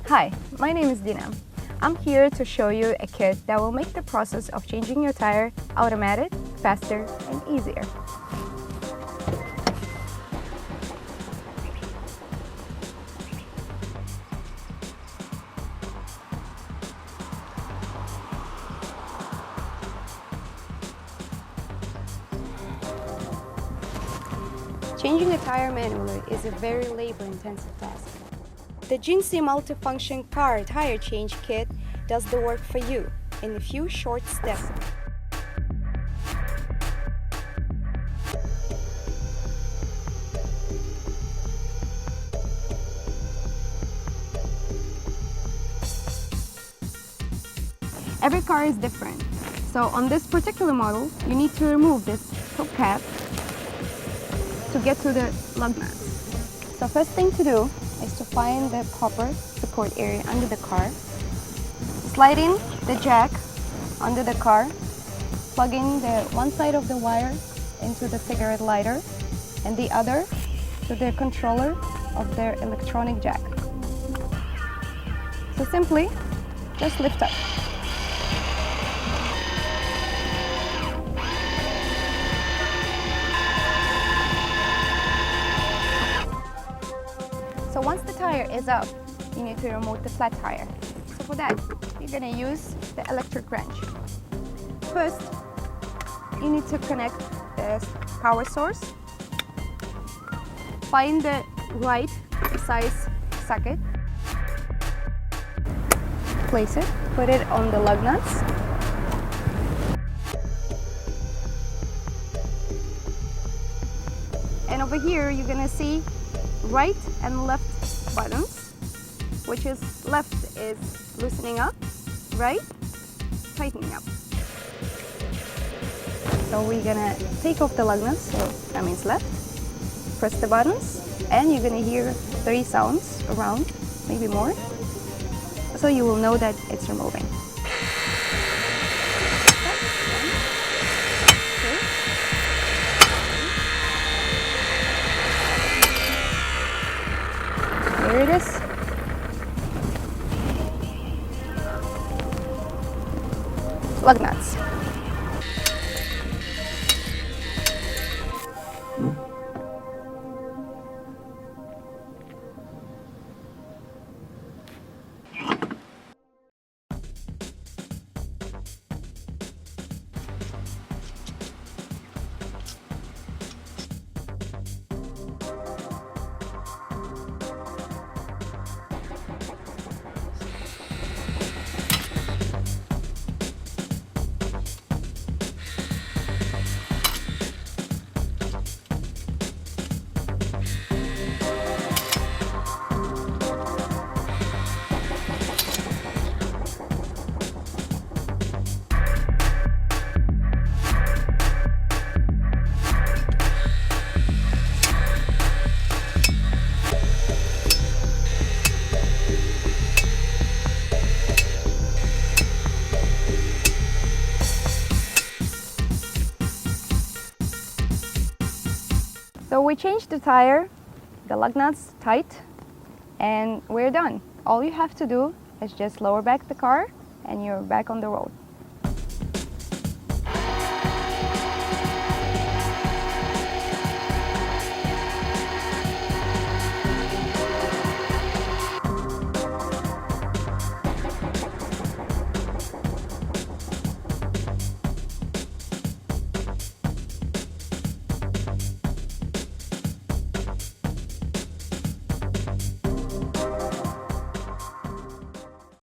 Hi, my name is Dina. I'm here to show you a kit that will make the process of changing your tire automatic, faster, and easier. Changing a tire manually is a very labor-intensive task. The Jinzi multifunction car tire change kit does the work for you in a few short steps. Every car is different, so on this particular model, you need to remove this top cap to get to the lug nuts. So first thing to do is to find the proper support area under the car. Slide in the jack under the car, plug in the one side of the wire into the cigarette lighter and the other to the controller of the electronic jack. So simply just lift up. So once the tire is up, you need to remove the flat tire. So for that, you're going to use the electric wrench. First, you need to connect the power source. Find the right size socket. Place it, put it on the lug nuts. And over here, you're going to see right and left buttons, which is left is loosening up, right tightening up. So we're gonna take off the lug nuts, so that means left, press the buttons, and you're gonna hear 3 sounds around, maybe more, so you will know that it's removing. Here it is. Lug nuts. So we changed the tire, the lug nuts tight, and we're done. All you have to do is just lower back the car and you're back on the road.